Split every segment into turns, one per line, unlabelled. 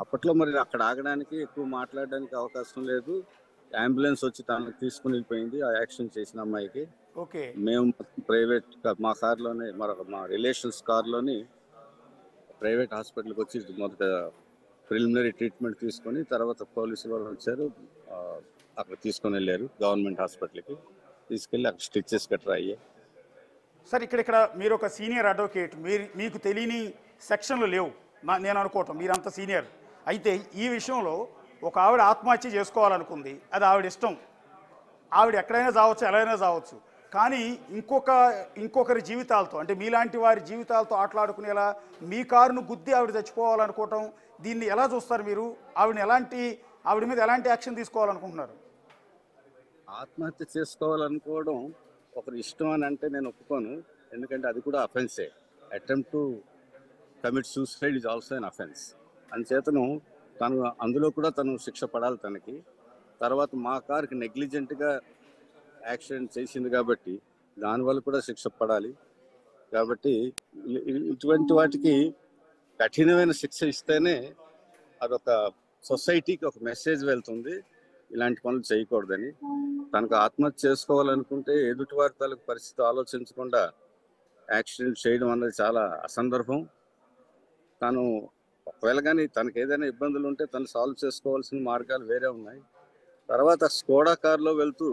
అప్పట్లో మరి అక్కడ ఆగడానికి ఎక్కువ మాట్లాడడానికి అవకాశం లేదు. అంబులెన్స్ వచ్చి తనకు తీసుకుని వెళ్ళిపోయింది ఆ యాక్షన్ చేసిన అమ్మాయికి.
ఓకే.
మేము ప్రైవేట్ మా కార్లోనే మా రిలేషన్స్ కార్లోని ప్రైవేట్ హాస్పిటల్కి వచ్చి మొదట ప్రిలిమినరీ ట్రీట్మెంట్ తీసుకొని తర్వాత పోలీసు వాళ్ళు వచ్చారు. అక్కడ తీసుకొని వెళ్ళారు గవర్నమెంట్ హాస్పిటల్కి. తీసుకెళ్ళి అక్కడ స్టిచెస్ గట్రా అయ్యాయి.
సార్ ఇక్కడ మీరు ఒక సీనియర్ అడ్వకేట్, మీకు తెలియని సెక్షన్లు లేవు నేను అనుకోవటం, మీరంత సీనియర్. అయితే ఈ విషయంలో ఒక ఆవిడ ఆత్మహత్య చేసుకోవాలనుకుంది, అది ఆవిడ ఇష్టం. ఆవిడ ఎక్కడైనా చావచ్చు, ఎలా అయినా చావచ్చు. కానీ ఇంకొకరి జీవితాలతో, అంటే మీలాంటి వారి జీవితాలతో ఆటలాడుకునేలా మీ కారును గుద్ది ఆవిడ చచ్చిపోవాలనుకోవటం, దీన్ని ఎలా చూస్తారు మీరు? ఆవిడ మీద ఎలాంటి యాక్షన్ తీసుకోవాలనుకుంటున్నారు?
ఆత్మహత్య చేసుకోవాలనుకోవడం ఒకరి ఇష్టం అని అంటే నేను ఒప్పుకోను. ఎందుకంటే అది కూడా అఫెన్సే. Attempt to commit suicide is also an offence. అందుచేతను అందులో కూడా తను శిక్ష పడాలి తనకి. తర్వాత మా కారుకి నెగ్లిజెంట్గా యాక్సిడెంట్ చేసింది కాబట్టి దానివల్ల కూడా శిక్ష పడాలి. కాబట్టి ఇటువంటి వాటికి కఠినమైన శిక్ష ఇస్తేనే అదొక సొసైటీకి ఒక మెసేజ్ వెళ్తుంది, ఇలాంటి పనులు చేయకూడదని. తనకు ఆత్మహత్య చేసుకోవాలనుకుంటే ఎదుటి వారి తాలూకు పరిస్థితి ఆలోచించకుండా యాక్సిడెంట్ చేయడం అన్నది చాలా అసందర్భం. తను ఒకవేళ కానీ తనకు ఏదైనా ఇబ్బందులు ఉంటే తను సాల్వ్ చేసుకోవాల్సిన మార్గాలు వేరే ఉన్నాయి. తర్వాత స్కోడా కార్లో వెళ్తూ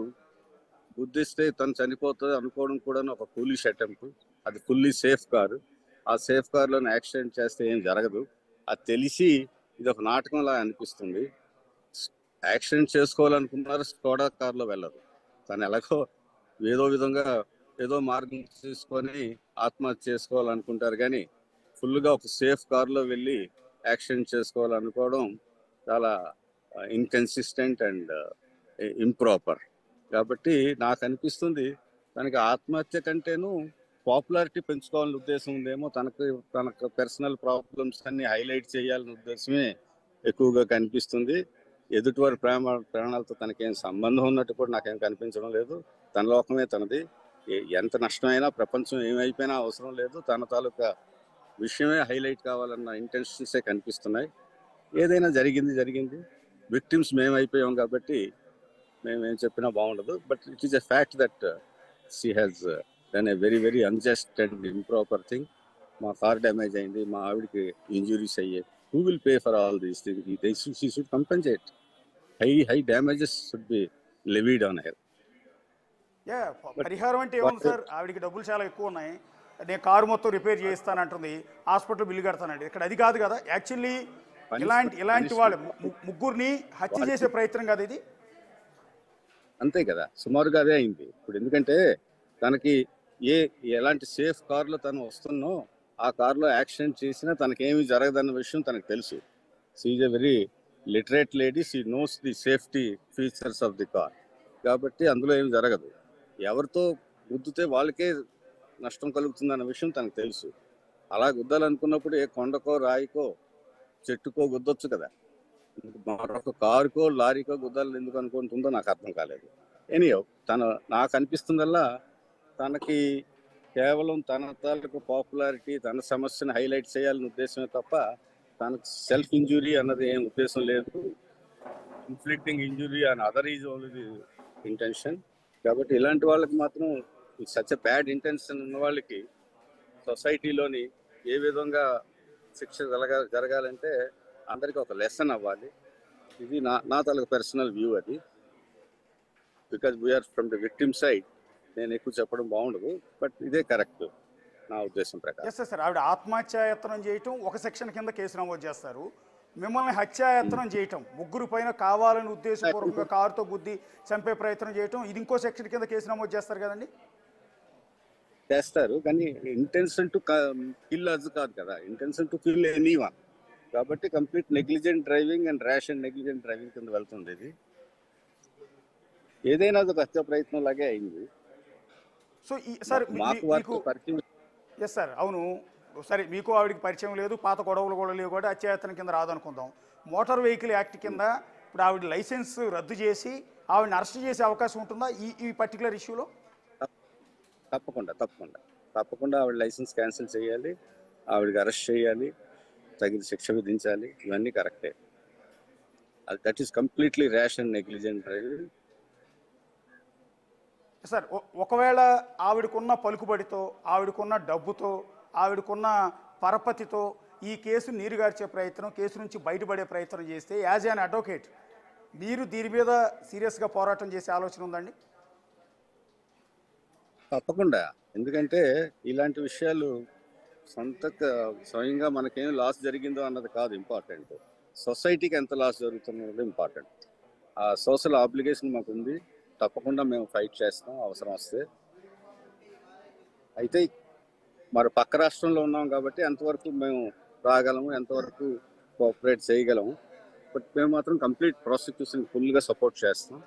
గుద్దిస్తే తను చనిపోతుంది అనుకోవడం కూడా ఒక ఫూలిష్ అటెంప్ట్. అది ఫుల్లీ సేఫ్ కారు. ఆ సేఫ్ కార్లోనే యాక్సిడెంట్ చేస్తే ఏం జరగదు. అది తెలిసి ఇది ఒక నాటకంలా అనిపిస్తుంది. యాక్సిడెంట్ చేసుకోవాలనుకున్నారు, స్కోడా కార్లో వెళ్ళరు. తను ఎలాగో ఏదో విధంగా ఏదో మార్గం తీసుకొని ఆత్మహత్య చేసుకోవాలనుకుంటారు. కానీ ఫుల్గా ఒక సేఫ్ కార్లో వెళ్ళి యాక్సిడెంట్ చేసుకోవాలనుకోవడం చాలా ఇన్కన్సిస్టెంట్ అండ్ ఇంప్రాపర్. కాబట్టి నాకు అనిపిస్తుంది తనకి ఆత్మహత్య కంటేను పాపులారిటీ పెంచుకోవాలని ఉద్దేశం ఉందేమో. తనకు పర్సనల్ ప్రాబ్లమ్స్ అన్ని హైలైట్ చేయాలనే ఉద్దేశమే ఎక్కువగా కనిపిస్తుంది. ఎదుటివారి ప్రాణాలతో తనకేం సంబంధం ఉన్నట్టు కూడా నాకేం కనిపించడం లేదు. తన లోకమే తనది. ఎంత నష్టమైనా, ప్రపంచం ఏమైపోయినా అవసరం లేదు. తన తాలూకా విషయమే హైలైట్ కావాలన్న ఇంటెన్షన్సే కనిపిస్తున్నాయి. ఏదైనా జరిగింది. విక్టిమ్స్ మేమైపోయాం కాబట్టి మేమేం చెప్పినా బాగుండదు. But it is a fact that she has done a very very unjust and improper thing. మా కార్ డ్యామేజ్ అయింది, మా ఆవిడకి ఇంజురీస్ అయ్యాయి. Who will pay for all these things? She should compensate. High damages should be levied on her.
పరిహారం అంటే ఏముంది sir? ఆవిడికి డబ్బులు చాలా ఎక్కువ ఉన్నాయి, నేను కారు మొత్తం రిపేర్ చేయిస్తానంటుంది, హాస్పిటల్ బిల్లు కడతానండి. ఇక్కడ అది కాదు కదా యాక్చువల్లీ. ఇలాంటి వాళ్ళు ముగ్గురిని హత్య చేసే ప్రయత్నం కాదు ఇది.
అంతే కదా, సుమారుగా అదే అయింది ఇప్పుడు. ఎందుకంటే తనకి ఎలాంటి సేఫ్ కార్లో తను వస్తున్నో ఆ కార్లో యాక్సిడెంట్ చేసినా తనకేమీ జరగదన్న విషయం తనకు తెలుసు. She is a very literate lady. She knows the safety features of the car. కాబట్టి అందులో ఏమి జరగదు. ఎవరితో గుద్దితే వాళ్ళకే నష్టం కలుగుతుందన్న విషయం తనకు తెలుసు. అలా గుద్దాలనుకున్నప్పుడు ఏ కొండకో, రాయికో, చెట్టుకో గుద్దొచ్చు కదా. మరొక కారుకో, లారీకో గుద్దాలని ఎందుకు అనుకుంటుందో నాకు అర్థం కాలేదు. ఎనీహౌ నాకు అనిపిస్తుందల్లా తనకి కేవలం తన తాలూకు పాపులారిటీ, తన సమస్యను హైలైట్ చేయాలని ఉద్దేశమే తప్ప తనకు సెల్ఫ్ ఇంజురీ అన్నది ఏం ఉద్దేశం లేదు. Inflicting injury and other is only the intention. కాబట్టి ఇలాంటి వాళ్ళకి మాత్రం సచ్ ఎ బ్యాడ్ ఇంటెన్షన్ ఉన్న వాళ్ళకి సొసైటీలోని ఏ విధంగా శిక్ష జరగాలంటే అందరికీ ఒక లెసన్ అవ్వాలి. ఇది నా తాలూకు పర్సనల్ వ్యూ. అది because we are from the victim side. నేను ఎక్కువ చెప్పడం బాగుండదు, బట్ ఇదే కరెక్ట్ నా ఉద్దేశం ప్రకారం.
ఎస్ సార్, ఆవిడ ఆత్మహత్యాయత్నం చేయటం ఒక సెక్షన్ కింద కేసు నమోదు చేస్తారు. మిమ్మల్ని హత్యాయత్నం చేయటం, ముగ్గురు పైన కావాలని ఉద్దేశపూర్వకంగా కారుతో గుద్ది చంపే ప్రయత్నం చేయటం, ఇది ఇంకో సెక్షన్ కింద కేసు నమోదు చేస్తారు కదండి.
చేస్తారు, కానీ ఇంటెన్షన్ టు కిల్ అది కాదు కదా. Intention to kill anyone. కాబట్టి complete negligent driving and rash and negligent driving కింద వెళ్తుంది ఇది. ఏదైనా అది హత్య ప్రయత్నం లాగే అయింది.
సో సార్ ఎస్ సార్, అవును సరే, మీకు ఆవిడికి పరిచయం లేదు, పాత గొడవలు కూడా లేవు, కూడా హత్యాయత్నం కింద రాదనుకుందాం. మోటార్ వెహికల్ యాక్ట్ కింద ఇప్పుడు ఆవిడ లైసెన్స్ రద్దు చేసి ఆవిడని అరెస్ట్ చేసే అవకాశం ఉంటుందా ఈ పర్టికులర్ ఇష్యూలో?
తప్పకుండా ఆవిడ లైసెన్స్ క్యాన్సిల్ చేయాలి, ఆవిడకి అరెస్ట్ చేయాలి. తగిన శిక్ష విధించాలి. ఇవన్నీ కరెక్టే. That is completely rash and negligent driving.
Sir ఒకవేళ ఆవిడకున్న పలుకుబడితో, ఆవిడకున్న డబ్బుతో, ఆవిడకున్న పరపతితో ఈ కేసు నీరుగార్చే ప్రయత్నం, కేసు నుంచి బయటపడే ప్రయత్నం చేస్తే యాజ్ అన్ అడ్వకేట్ మీరు దీని మీద సీరియస్గా పోరాటం చేసే ఆలోచన ఉందండి?
తప్పకుండా. ఎందుకంటే ఇలాంటి విషయాలు స్వయంగా మనకేం లాస్ జరిగిందో అన్నది కాదు ఇంపార్టెంట్. సొసైటీకి ఎంత లాస్ జరుగుతున్నది ఇంపార్టెంట్. ఆ సోషల్ ఆబ్లిగేషన్ మాకు ఉంది. తప్పకుండా మేము ఫైట్ చేస్తాం అవసరం వస్తే. అయితే మరి పక్క రాష్ట్రంలో ఉన్నాం కాబట్టి ఎంతవరకు మేము రాగలము, ఎంతవరకు కోఆపరేట్ చేయగలము. బట్ మేము మాత్రం కంప్లీట్ ప్రాసిక్యూషన్ ఫుల్గా సపోర్ట్ చేస్తాం.